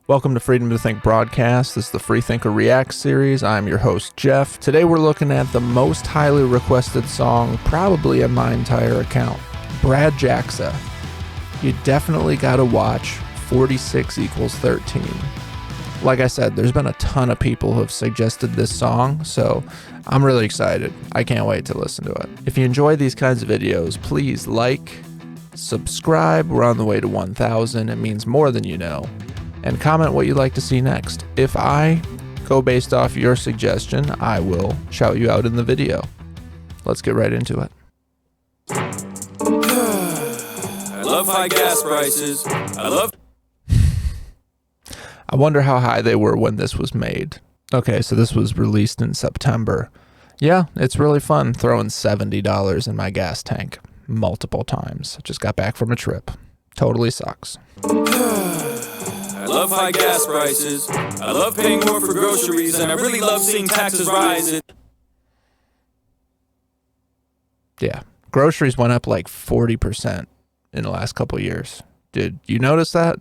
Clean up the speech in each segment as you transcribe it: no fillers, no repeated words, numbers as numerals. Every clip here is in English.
Welcome to Freedom to Think broadcast. This is the Freethinker React series. I'm your host, Jeff. Today we're looking at the most highly requested song probably on my entire account, Brad Jacksa. You definitely got to watch 46 equals 13. Like I said, there's been a ton of people who have suggested this song, so I'm really excited. I can't wait to listen to it. If you enjoy these kinds of videos, please like, subscribe. We're on the way to 1,000. It means more than you know. And comment what you'd like to see next. If I go based off your suggestion, I will shout you out in the video. Let's get right into it. I love high gas prices. I wonder how high they were when this was made. Okay, so this was released in September. Yeah, it's really fun throwing $70 in my gas tank multiple times. I just got back from a trip. Totally sucks. I love high gas prices. I love paying more for groceries, and I really love seeing taxes rise. Yeah, groceries went up like 40% in the last couple of years. Did you notice that?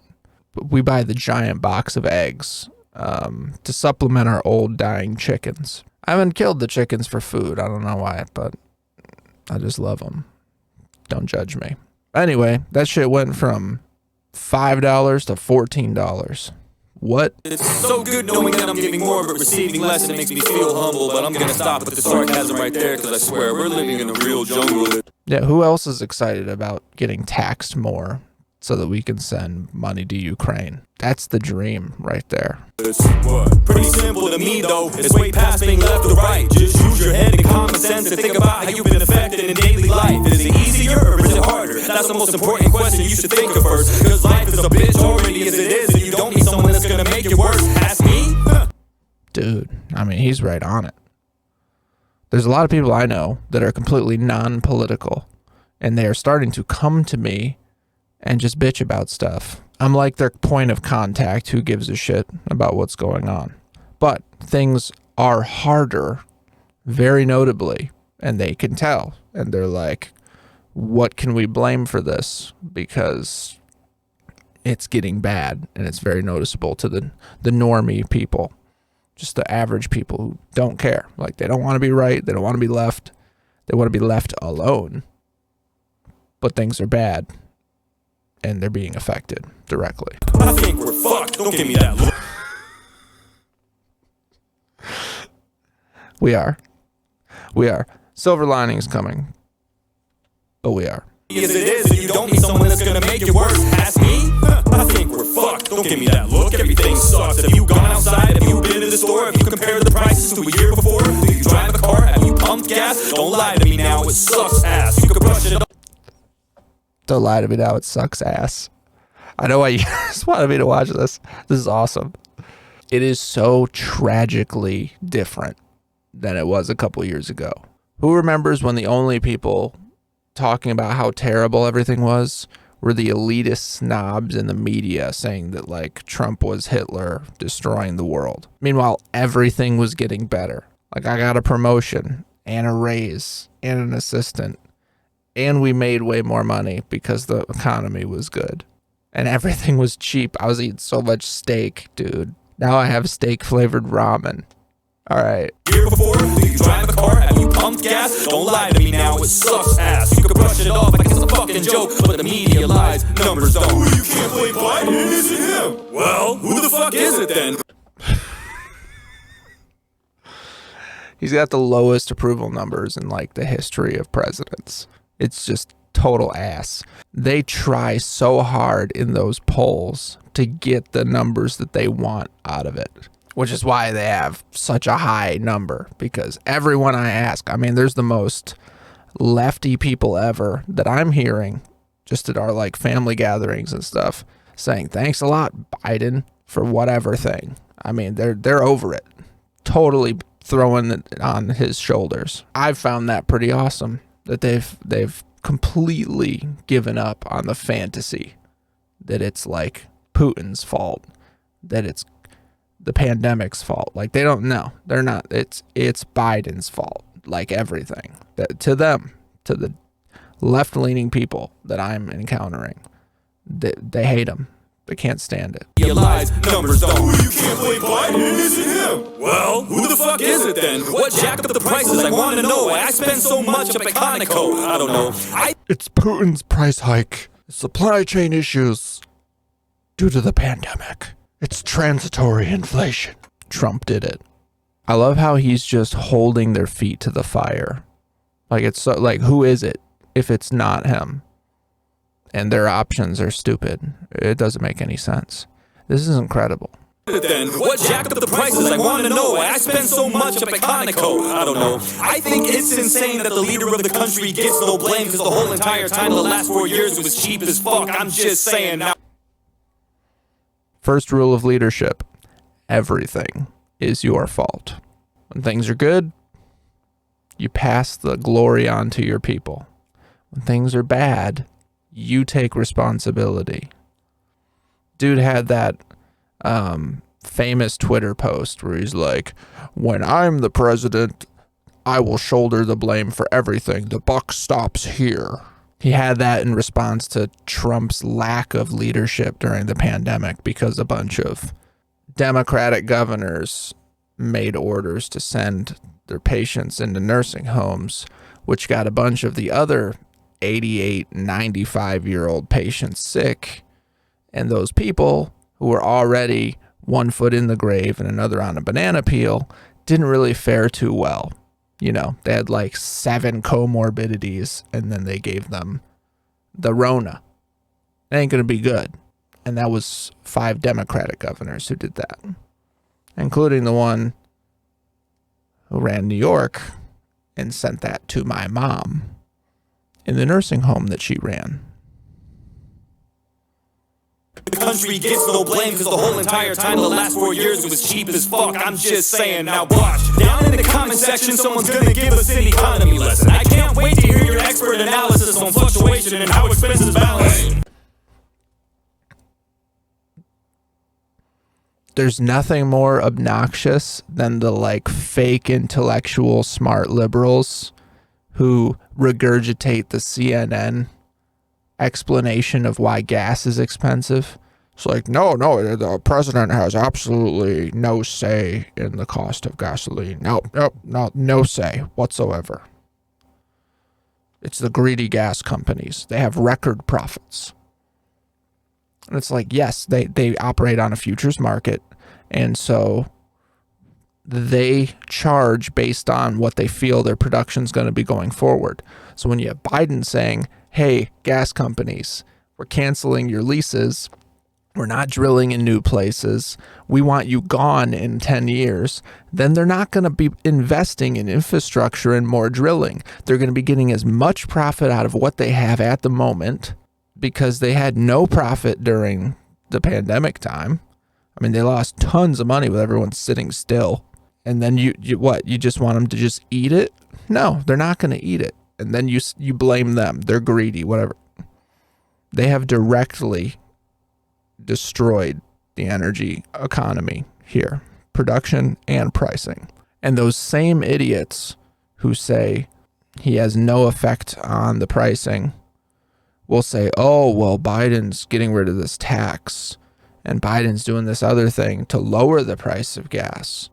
We buy the giant box of eggs to supplement our old dying chickens. I haven't killed the chickens for food. I don't know why, but I just love them. Don't judge me. Anyway, that shit went from $5 to $14. What? It's so good knowing that I'm giving more but receiving less, and it makes me feel humble, but I'm gonna stop with the sarcasm right there, because I swear we're living in a real jungle. Yeah, who else is excited about getting taxed more so that we can send money to Ukraine? That's the dream right there. It's what? Pretty simple to me though. It's way past being left or right. Just use your head and common sense to think about how you've been affected in daily life. Is it easier or is it harder? That's the most important question you should think of first. Because life is a bitch already as it is, and you don't need someone that's gonna make it worse. Ask me? Dude, I mean, he's right on it. There's a lot of people I know that are completely non-political, and they are starting to come to me and just bitch about stuff. I'm like their point of contact who gives a shit about what's going on. But things are harder, very notably, and they can tell. And they're like, what can we blame for this? Because it's getting bad, and it's very noticeable to the normie people, just the average people who don't care. Like, they don't want to be right. They don't want to be left. They want to be left alone. But things are bad, and they're being affected directly. I think we're fucked. Don't give me that look. We are. Silver linings coming. But we are. As it is, and you don't need someone that's gonna make it worse. Ask me? I think we're fucked. Don't give me that look. Everything sucks. Have you gone outside? Have you been to the store? Have you compared the prices to a year before? Do you drive a car? Have you pumped gas? Don't lie to me now. It sucks ass. You could brush it up. Don't lie to me now. It sucks ass. I know why you just wanted me to watch this. This is awesome. It is so tragically different than it was a couple years ago. Who remembers when the only people talking about how terrible everything was were the elitist snobs in the media saying that, like, Trump was Hitler destroying the world? Meanwhile, everything was getting better. Like, I got a promotion and a raise and an assistant, and we made way more money because the economy was good. And everything was cheap. I was eating so much steak, dude. Now I have steak-flavored ramen. All right. Year before, do you drive a car? Have you pumped gas? Don't lie to me now. It sucks ass. You could brush it off like it's a fucking joke, but the media lies. Numbers don't. You can't play Biden. It isn't him. Well, who the fuck is it then? He's got the lowest approval numbers in, like, the history of presidents. It's just total ass. They try so hard in those polls to get the numbers that they want out of it, which is why they have such a high number, because everyone I ask, I mean, there's the most lefty people ever that I'm hearing just at our, like, family gatherings and stuff saying, thanks a lot, Biden, for whatever thing. I mean, they're over it. Totally throwing it on his shoulders. I've found that pretty awesome, that they've completely given up on the fantasy that it's like Putin's fault, that it's the pandemic's fault. Like, they don't know. They're not. It's Biden's fault. Like, everything. That, to them, to the left-leaning people that I'm encountering, they hate him. They can't stand it. Your lies, numbers don't. You can't play Biden, it isn't him. Well, who the fuck is it then? What jacked up the prices? I want to know. I spend so much up at Conoco. I don't know. It's Putin's price hike. Supply chain issues due to the pandemic. It's transitory inflation. Trump did it. I love how he's just holding their feet to the fire. Like, it's so, like, who is it if it's not him? And their options are stupid. It doesn't make any sense. This is incredible. Then what jacked up the prices? I want to know. I spend so much up at Conoco. I don't know. I think it's insane that the leader of the country gets no blame because the whole entire time of the last 4 years was cheap as fuck. I'm just saying now. First rule of leadership: everything is your fault. When things are good, you pass the glory on to your people. When things are bad, you take responsibility. Dude had that famous Twitter post where he's like, when I'm the president, I will shoulder the blame for everything. The buck stops here. He had that in response to Trump's lack of leadership during the pandemic because a bunch of Democratic governors made orders to send their patients into nursing homes, which got a bunch of the other 88, 95-year-old patients sick. And those people who were already one foot in the grave and another on a banana peel didn't really fare too well. You know, they had like 7 comorbidities, and then they gave them the Rona. It ain't going to be good. And that was 5 Democratic governors who did that, including the one who ran New York and sent that to my mom in the nursing home that she ran. The country gets no blame because the whole entire time of the last 4 years was cheap as fuck. I'm just saying now watch. Down in the comment section, someone's gonna give us an economy lesson. I can't wait to hear your expert analysis on fluctuation and how expenses balance. There's nothing more obnoxious than the like fake intellectual smart liberals who regurgitate the CNN explanation of why gas is expensive. It's like, no, the president has absolutely no say in the cost of gasoline. No say whatsoever. It's the greedy gas companies. They have record profits. And it's like, yes, they operate on a futures market, and so they charge based on what they feel their production's going to be going forward. So when you have Biden saying, hey, gas companies, we're canceling your leases, we're not drilling in new places, we want you gone in 10 years, then they're not going to be investing in infrastructure and more drilling. They're going to be getting as much profit out of what they have at the moment, because they had no profit during the pandemic time. I mean, they lost tons of money with everyone sitting still. And then you just want them to just eat it? No, they're not going to eat it. And then you blame them. They're greedy, whatever. They have directly destroyed the energy economy here, production and pricing. And those same idiots who say he has no effect on the pricing will say, oh, well, Biden's getting rid of this tax and Biden's doing this other thing to lower the price of gas.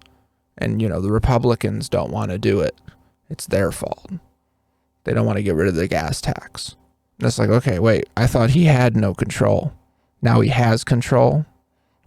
And, you know, the Republicans don't want to do it. It's their fault. They don't want to get rid of the gas tax. And it's like, okay, wait, I thought he had no control. Now he has control,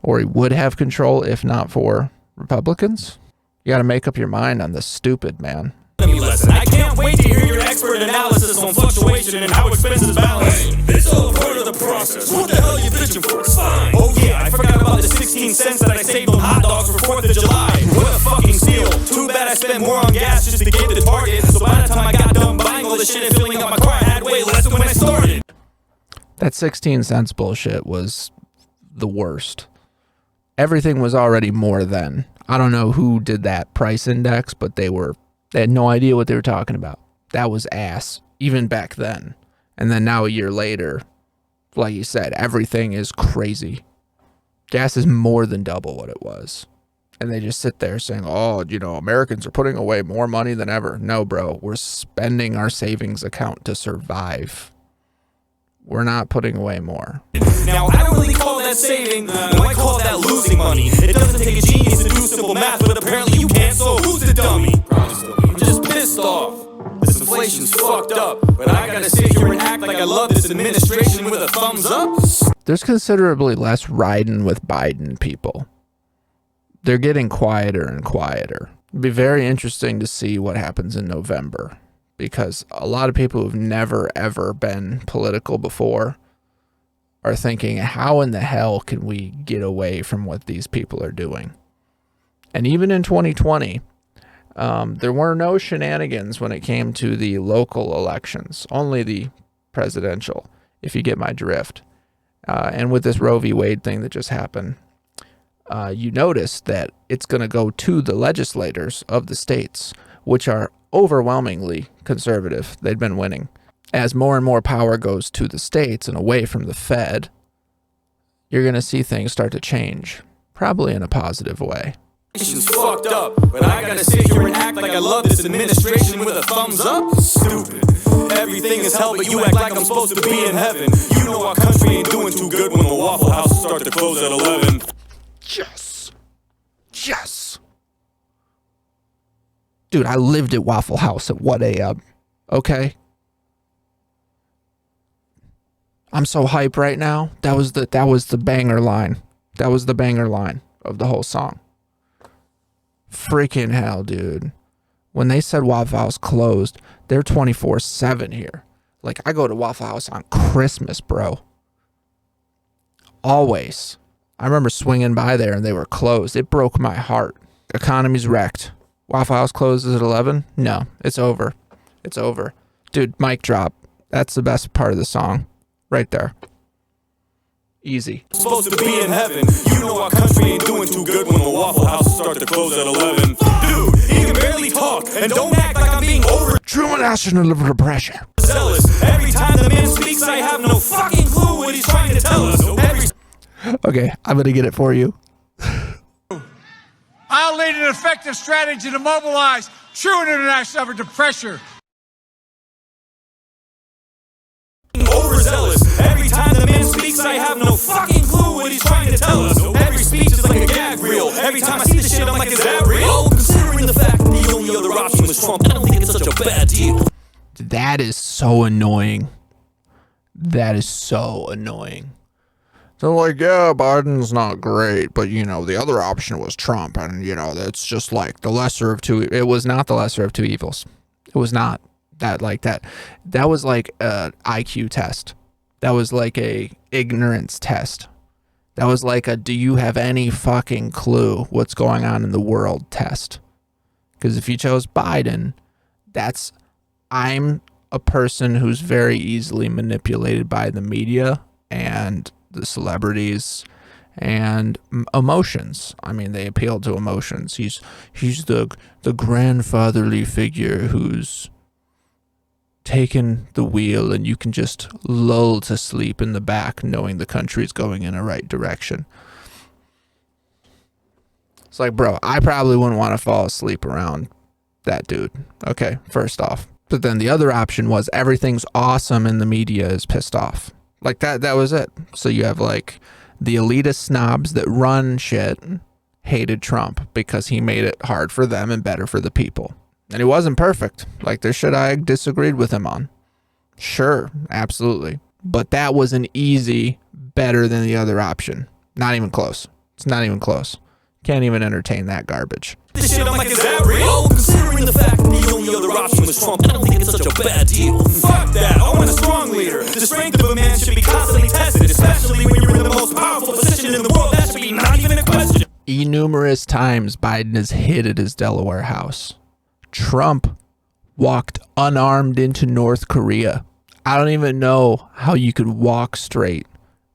or he would have control if not for Republicans. You got to make up your mind on this stupid, man. I can't wait to hear your expert analysis on fluctuation and how expenses balance. It's all part of the process. What the hell are you bitching for? It's fine. Oh yeah, I forgot about the 16 cents that I saved on hot dogs for 4th of July. What a fucking steal. Too bad I spent more on gas just to get to Target. So by the time I got done buying all the shit and filling up my car, I had way less than when I started. That 16 cents bullshit was the worst. Everything was already more then. I don't know who did that price index, but they had no idea what they were talking about. That was ass, even back then. And then now a year later, like you said, everything is crazy. Gas is more than double what it was. And they just sit there saying, oh, you know, Americans are putting away more money than ever. No, bro, we're spending our savings account to survive. We're not putting away more. Now, I don't really call that saving, no, I call that losing money. It doesn't take a genius to do simple math, but apparently you can't, so who's the dummy? I'm just pissed off. This inflation's fucked up, but I gotta sit here and act like I love this administration with a thumbs up? There's considerably less riding with Biden people. They're getting quieter and quieter. It'd be very interesting to see what happens in November, because a lot of people who've never, ever been political before are thinking, how in the hell can we get away from what these people are doing? And even in 2020, there were no shenanigans when it came to the local elections, only the presidential, if you get my drift. And with this Roe v. Wade thing that just happened, you notice that it's going to go to the legislators of the states, which are overwhelmingly conservative. They've been winning. As more and more power goes to the states and away from the Fed, you're going to see things start to change, probably in a positive way. It's fucked up, but I gotta sit here and act like I love this administration with a thumbs up? Stupid. Everything is hell, but you act like I'm supposed to be in heaven. You know our country ain't doing too good when the Waffle House start to close at 11. Yes. Yes. Dude, I lived at Waffle House at 1 a.m. Okay? I'm so hype right now. That was the banger line. That was the banger line of the whole song. Freaking hell, dude. When they said Waffle House closed, they're 24/7 here. Like, I go to Waffle House on Christmas, bro. Always. I remember swinging by there and they were closed. It broke my heart. Economy's wrecked. Waffle House closes at 11? No, it's over. It's over. Dude, mic drop. That's the best part of the song. Right there. Easy. Supposed to be in heaven. You know our country ain't doing too good when the Waffle House start to close at 11. Dude, he can barely talk, and don't act like I'm being over Truman national depression. zealous. Every time the man speaks, I have no fucking clue what he's trying to tell us. Okay, I'm gonna get it for you. I'll lead an effective strategy to mobilize true international effort to pressure. Overzealous. Every time the man speaks, I have no fucking clue what he's trying to tell us. Every speech is like a gag reel. Every time I see this shit, I'm like, is that real? Considering the fact that the only other option was Trump, I don't think it's such a bad deal. That is so annoying. That is so annoying. So like, yeah, Biden's not great, but you know, the other option was Trump, and you know, that's just like the lesser of two. It was not the lesser of two evils. It was not that like that. That was like a IQ test. That was like a ignorance test. That was like a do you have any fucking clue what's going on in the world test. Because if you chose Biden, that's I'm a person who's very easily manipulated by the media and the celebrities and emotions. I mean, they appeal to emotions. He's the grandfatherly figure who's taken the wheel and you can just lull to sleep in the back knowing the country's going in a right direction. It's like, bro, I probably wouldn't want to fall asleep around that dude. Okay, first off. But then the other option was everything's awesome and the media is pissed off. Like that was it. So you have like the elitist snobs that run shit hated Trump because he made it hard for them and better for the people. And he wasn't perfect. Like there's shit I disagreed with him on. Sure, absolutely. But that was an easy better than the other option. Not even close. It's not even close. Can't even entertain that garbage. This shit, I'm like, is that real? Considering the fact that the only other option was Trump, I don't think it's such a bad deal. Fuck that, I want a strong leader. The strength of a man should be constantly tested, especially when you're in the most powerful position in the world. That should be not even a question. Numerous times Biden has hid at his Delaware house. Trump walked unarmed into North Korea. I don't even know how you could walk straight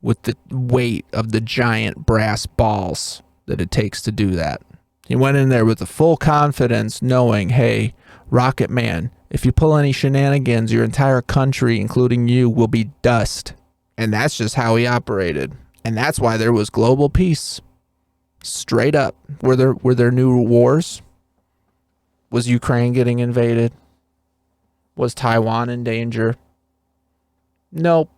with the weight of the giant brass balls that it takes to do that. He went in there with the full confidence knowing, hey, Rocket Man, if you pull any shenanigans, your entire country, including you, will be dust. And that's just how he operated. And that's why there was global peace. Straight up. Were there new wars? Was Ukraine getting invaded? Was Taiwan in danger? Nope.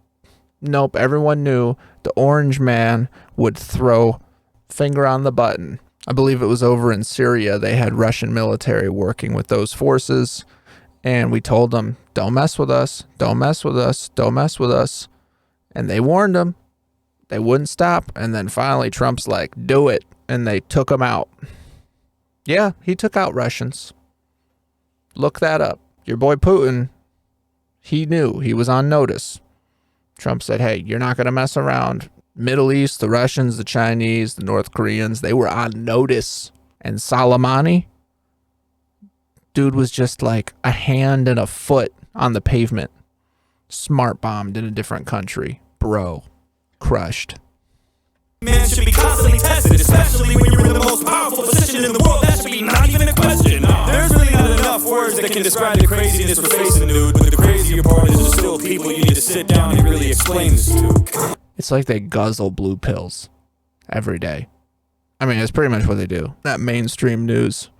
Nope, everyone knew the orange man would throw finger on the button. I believe it was over in Syria. They had Russian military working with those forces. And we told them, don't mess with us. Don't mess with us. Don't mess with us. And they warned them. They wouldn't stop. And then finally Trump's like, do it. And they took him out. Yeah, he took out Russians. Look that up. Your boy Putin, he knew. He was on notice. Trump said, hey, you're not going to mess around. Middle East, the Russians, the Chinese, the North Koreans, they were on notice. And Soleimani, dude was just like a hand and a foot on the pavement. Smart bombed in a different country. Bro, crushed. Man should be constantly tested, especially when you're in the most powerful position in the world. That should be not even a question. There's really not enough words that can describe the craziness we're facing, dude. But the crazier part is there's still people you need to sit down and really explain this to. It's like they guzzle blue pills every day. I mean, it's pretty much what they do. That mainstream news,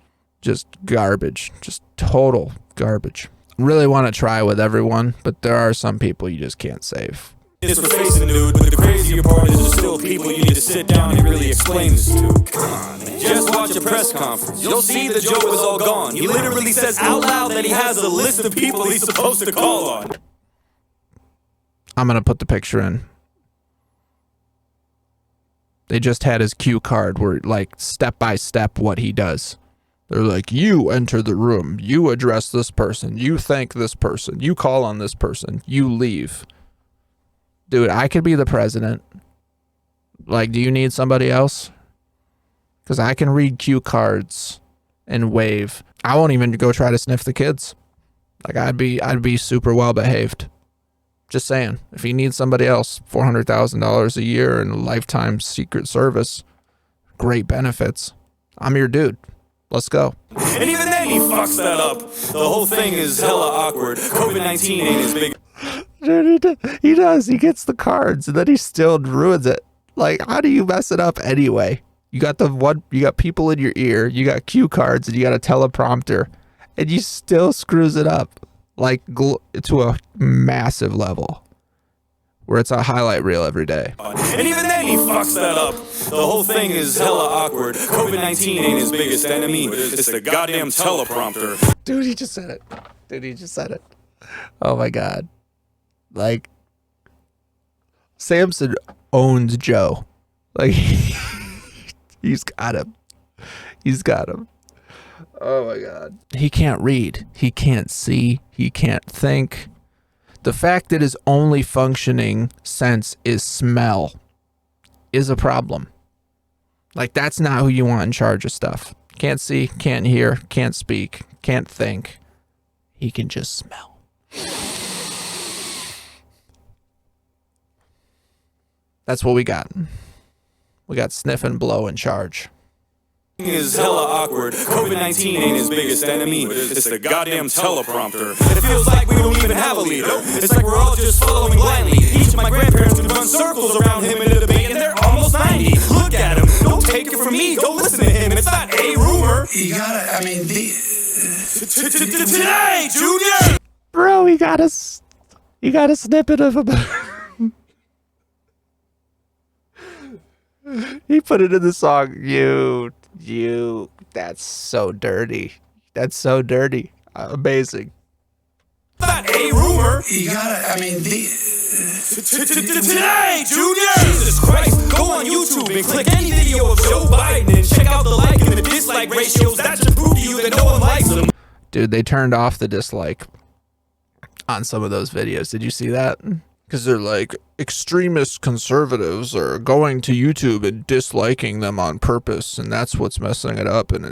just garbage, just total garbage. Really want to try with everyone, but there are some people you just can't save. This we're facing, dude, but the crazier part is there's still people you need to sit down and really explain this to. Come on, man. Just watch a press conference. You'll see the joke is all gone. He literally says out loud that he has a list of people he's supposed to call on. I'm going to put the picture in. They just had his cue card where, like, step by step what he does. They're like, you enter the room, you address this person, you thank this person, you call on this person, you leave. Dude, I could be the president. Like, do you need somebody else? Because I can read cue cards and wave. I won't even go try to sniff the kids. Like, I'd be super well behaved. Just saying. If he needs somebody else, $400,000 a year and a lifetime Secret Service, great benefits. I'm your dude. Let's go. And even then he fucks that up. The whole thing is hella awkward. COVID-19 ain't as big. Dude, he does. He gets the cards and then he still ruins it. Like, how do you mess it up anyway? You got you got people in your ear, you got cue cards, and you got a teleprompter, and you still screws it up. Like, to a massive level where it's a highlight reel every day. And even then he fucks that up. The whole thing is hella awkward. COVID-19 ain't his biggest enemy. It's the goddamn teleprompter. Dude, he just said it. Oh my God. Like, Samson owns Joe. Like, he's got him. Oh my God. He can't read. He can't see. He can't think. The fact that his only functioning sense is smell is a problem. Like, that's not who you want in charge of stuff. Can't see, can't hear, can't speak, can't think. He can just smell. That's what we got. We got sniff and blow in charge. Is hella awkward. COVID-19 ain't his biggest enemy. It's the goddamn teleprompter. It feels like we don't even have a leader. It's like we're all just following blindly. Each of my grandparents could run circles around him in a debate, and they're almost 90. Look at him. Don't take it from me. Go listen to him. It's not a rumor. You gotta, I mean, Today, Junior! Bro, he got a snippet of him. He put it in the song. You, that's so dirty. That's so dirty. Amazing. Not a rumor. you gotta, I mean, Today, Junior! Jesus Christ, go on YouTube and click any video of Joe Biden and check out the like and the dislike ratios. That should prove to you that no one likes him. Dude, they turned off the dislike on some of those videos. Did you see that? Because they're like, extremist conservatives are going to YouTube and disliking them on purpose, and that's what's messing it up. And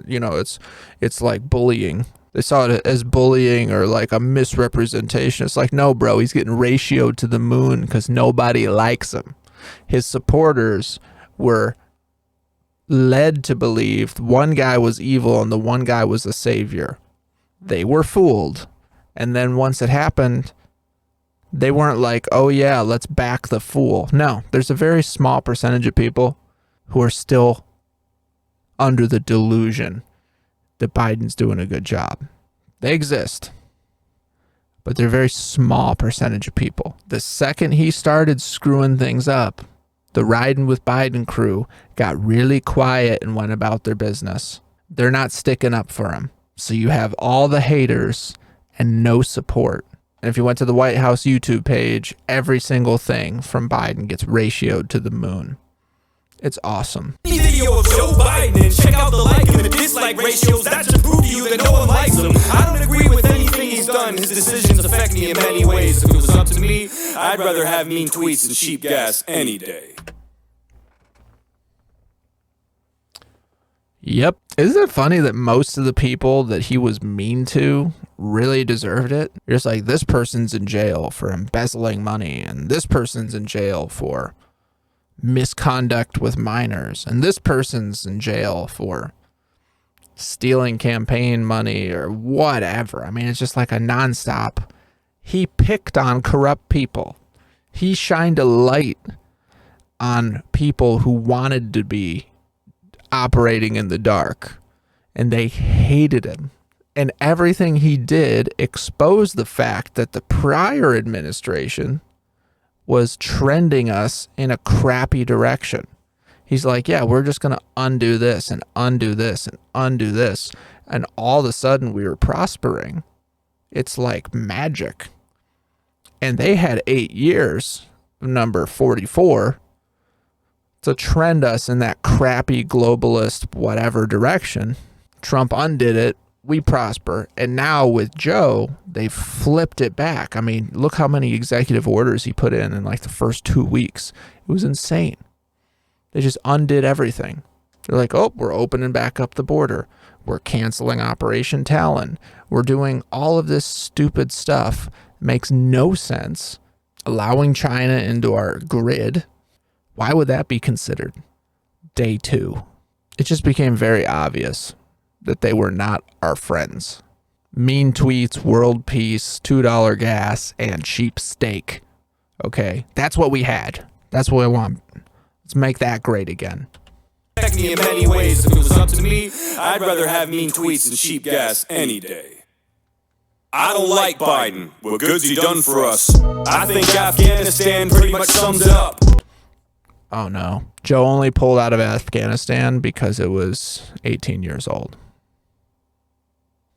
it's like bullying. They saw it as bullying or like a misrepresentation. It's like, no, bro, he's getting ratioed to the moon because nobody likes him. His supporters were led to believe one guy was evil and the one guy was a savior. They were fooled. And then once it happened, they weren't like, oh yeah, let's back the fool. No, there's a very small percentage of people who are still under the delusion that Biden's doing a good job. They exist. but they're a very small percentage of people. The second he started screwing things up, the riding with Biden crew got really quiet and went about their business. They're not sticking up for him. So you have all the haters and no support. And if you went to the White House YouTube page, every single thing from Biden gets ratioed to the moon. It's awesome. Video of Joe Biden and check out the like and the dislike ratios. That should prove to you that no one likes him. I don't agree with anything he's done. His decisions affect me in many ways. If it was up to me, I'd rather have mean tweets and cheap gas any day. Yep. Isn't it funny that most of the people that he was mean to really deserved it? You're just like, this person's in jail for embezzling money, and this person's in jail for misconduct with minors, and this person's in jail for stealing campaign money or whatever. I mean, it's just like a nonstop. He picked on corrupt people. He shined a light on people who wanted to be operating in the dark, and they hated him. And everything he did exposed the fact that the prior administration was trending us in a crappy direction. He's like, yeah, we're just going to undo this and undo this and undo this. And all of a sudden we were prospering. It's like magic. And they had 8 years, number 44, to trend us in that crappy globalist whatever direction. Trump undid it. We prosper. And now with Joe, they flipped it back. I mean, look how many executive orders he put in like the first 2 weeks. It was insane. They just undid everything. They're like, oh, we're opening back up the border. We're canceling Operation Talon. We're doing all of this stupid stuff. Makes no sense. Allowing China into our grid. Why would that be considered day 2? It just became very obvious that they were not our friends. Mean tweets, world peace, $2 gas, and cheap steak. Okay, that's what we had. That's what I want. Let's make that great again. Affect me in many ways. If it was up to me, I'd rather have mean tweets and cheap gas any day. I don't like Biden. What good's he done for us? I think Afghanistan pretty much sums it up. Oh no. Joe only pulled out of Afghanistan because it was 18 years old.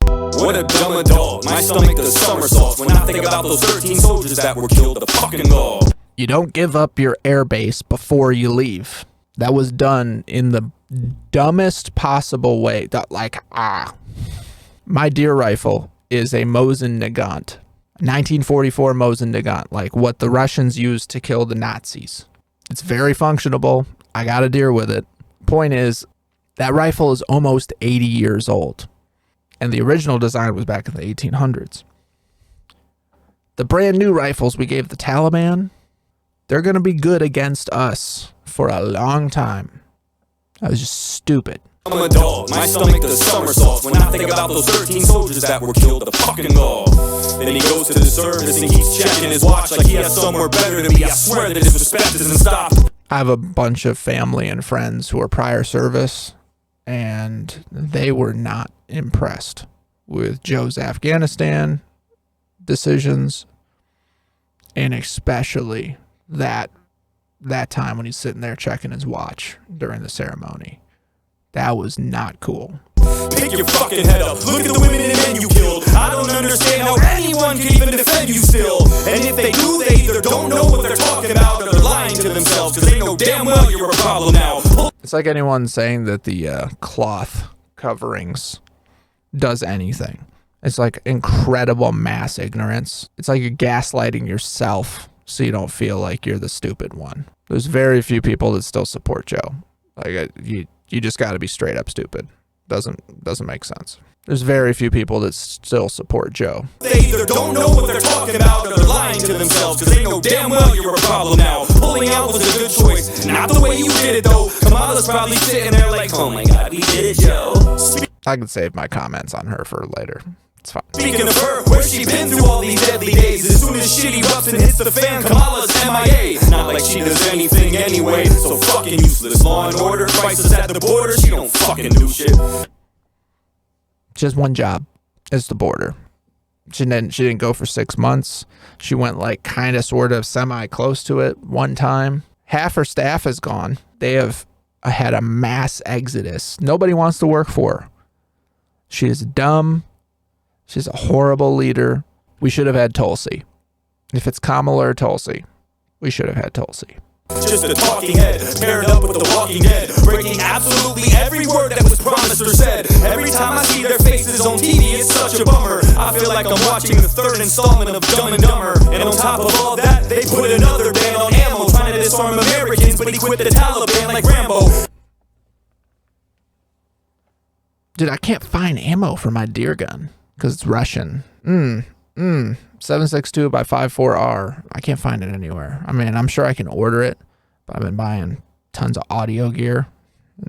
What a dumb adult. My stomach does somersaults when I think about those 13 soldiers that were killed at the fucking gall. You don't give up your airbase before you leave. That was done in the dumbest possible way. My deer rifle is a Mosin Nagant. 1944 Mosin Nagant, like what the Russians used to kill the Nazis. It's very functionable. I got a deer with it. Point is, that rifle is almost 80 years old. And the original design was back in the 1800s. The brand new rifles we gave the Taliban, they're going to be good against us for a long time. That was just stupid. I'm an adult. My stomach does somersaults when I think about those 13 soldiers that were killed at the fucking gall. Then he goes to the service and keeps checking his watch like he has somewhere better to be. I swear that his respect isn't stopped. I have a bunch of family and friends who are prior service, and they were not impressed with Joe's Afghanistan decisions, and especially that time when he's sitting there checking his watch during the ceremony. That was not cool. Pick your fucking head up. Look at the women and men you killed. I don't understand how anyone can even defend you still. And if they do, they either don't know what they're talking about or they're lying to themselves because they know damn well you're a problem now. It's like anyone saying that the cloth coverings does anything. It's like incredible mass ignorance. It's like you're gaslighting yourself so you don't feel like you're the stupid one. There's very few people that still support Joe. Like you just got to be straight up stupid. Doesn't make sense. There's very few people that still support Joe. They either don't know what they're talking about or they're lying to themselves because they know damn well you're a problem now. Pulling out was a good choice. Not the way you did it though. Kamala's probably sitting there like, oh my god, we did it, Joe. I can save my comments on her for later. It's fine. Speaking of her, where's she been through all these deadly days? As soon as shit erupts and hits the fan, Kamala's MIA. Not like she does anything anyway. So fucking useless. Law and order, crisis at the border. She don't fucking do shit. Just one job. It's the border. She didn't go for 6 months. She went like kind of sort of semi close to it one time. Half her staff is gone. They have had a mass exodus. Nobody wants to work for her. She is dumb. She's a horrible leader. We should have had Tulsi. If it's Kamala or Tulsi, we should have had Tulsi. Just a talking head, paired up with the walking dead, breaking absolutely every word that was promised or said. Every time I see their faces on TV, it's such a bummer. I feel like I'm watching the third installment of Dumb and Dumber. And on top of all that, they put another ban on ammo, trying to disarm Americans, but equip the Taliban like Rambo. Dude, I can't find ammo for my deer gun because it's Russian. 7.62 by 5.4R. I can't find it anywhere. I mean, I'm sure I can order it, but I've been buying tons of audio gear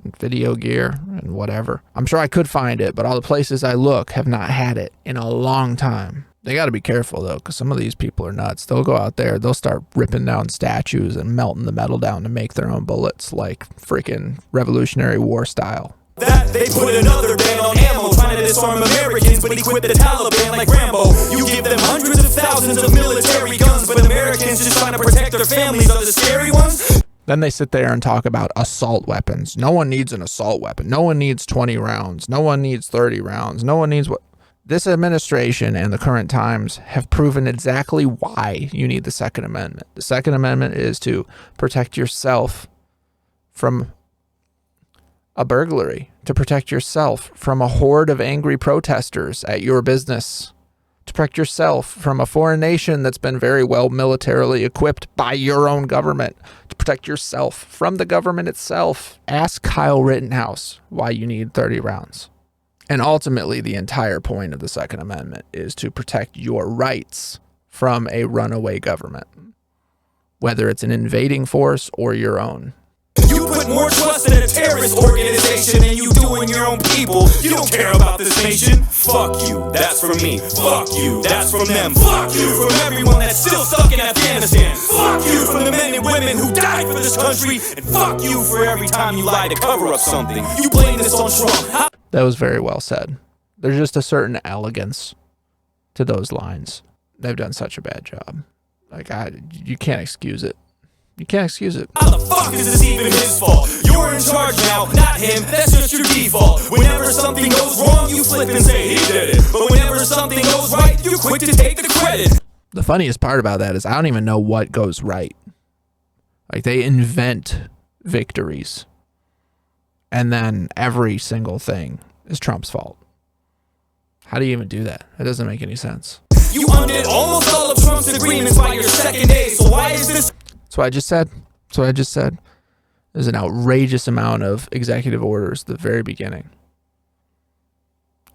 and video gear and whatever. I'm sure I could find it, but all the places I look have not had it in a long time. They got to be careful, though, because some of these people are nuts. They'll go out there, they'll start ripping down statues and melting the metal down to make their own bullets, like freaking Revolutionary War style. That they put another ban on ammo, trying to disarm Americans, but equip the Taliban like Rambo. You give them hundreds of thousands of military guns, but Americans just trying to protect their families are the scary ones. Then they sit there and talk about assault weapons. No one needs an assault weapon. No one needs 20 rounds. No one needs 30 rounds. No one needs what. This administration and the current times have proven exactly why you need the Second Amendment. The Second Amendment is to protect yourself from a burglary, to protect yourself from a horde of angry protesters at your business, to protect yourself from a foreign nation that's been very well militarily equipped by your own government, to protect yourself from the government itself. Ask Kyle Rittenhouse why you need 30 rounds. And ultimately, the entire point of the Second Amendment is to protect your rights from a runaway government, whether it's an invading force or your own. You put more trust in a terrorist organization than you do in your own people. You don't care about this nation. Fuck you, that's from me. Fuck you, that's from them. Fuck you from everyone that's still stuck in Afghanistan. Fuck you from the men and women who died for this country. And fuck you for every time you lie to cover up something. You blame this on Trump. That was very well said. There's just a certain elegance to those lines. They've done such a bad job. Like, you can't excuse it. You can't excuse it. How the fuck is this even his fault? You're in charge now, not him. That's just your default. Whenever something goes wrong, you flip and say he did it. But whenever something goes right, you're quick to take the credit. The funniest part about that is I don't even know what goes right. Like, they invent victories, and then every single thing is Trump's fault. How do you even do that? It doesn't make any sense. You undid almost all of Trump's agreements by your second day, so why is this? That's what I just said. There's an outrageous amount of executive orders at the very beginning.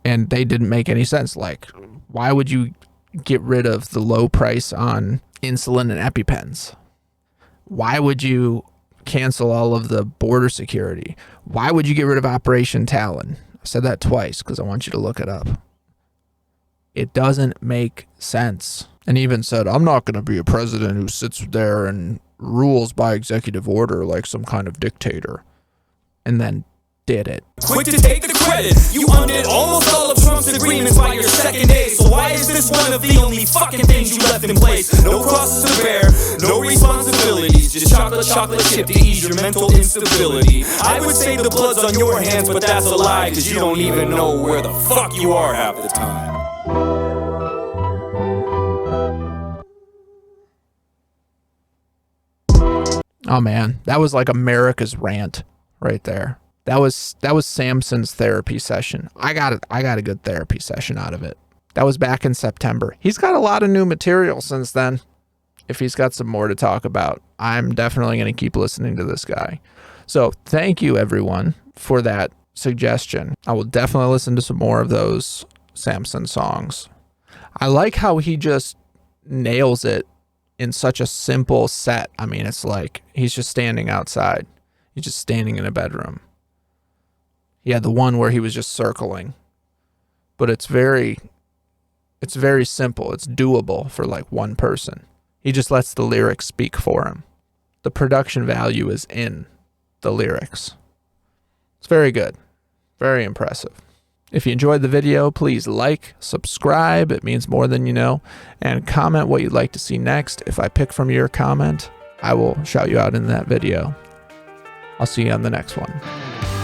And they didn't make any sense. Like, why would you get rid of the low price on insulin and EpiPens? Why would you cancel all of the border security? Why would you get rid of Operation Talon? I said that twice because I want you to look it up. It doesn't make sense. And even said, I'm not going to be a president who sits there and rules by executive order like some kind of dictator. And then did it. Quick to take the credit. You undid almost all of Trump's agreements by your second day. So why is this one of the only fucking things you left in place? No crosses to bear, no responsibilities. Just chocolate chip to ease your mental instability. I would say the blood's on your hands, but that's a lie, cause you don't even know where the fuck you are half the time. Oh man, that was like America's rant right there. That was Samson's therapy session. I got a good therapy session out of it. That was back in September. He's got a lot of new material since then. If he's got some more to talk about, I'm definitely going to keep listening to this guy. So thank you everyone for that suggestion. I will definitely listen to some more of those Samson songs. I like how he just nails it in such a simple set. I mean, it's like he's just standing outside. He's just standing in a bedroom. He had the one where he was just circling, but it's very simple. It's doable for like one person. He just lets the lyrics speak for him. The production value is in the lyrics. It's very good. Very impressive. If you enjoyed the video, please like, subscribe, it means more than you know, and comment what you'd like to see next. If I pick from your comment, I will shout you out in that video. I'll see you on the next one.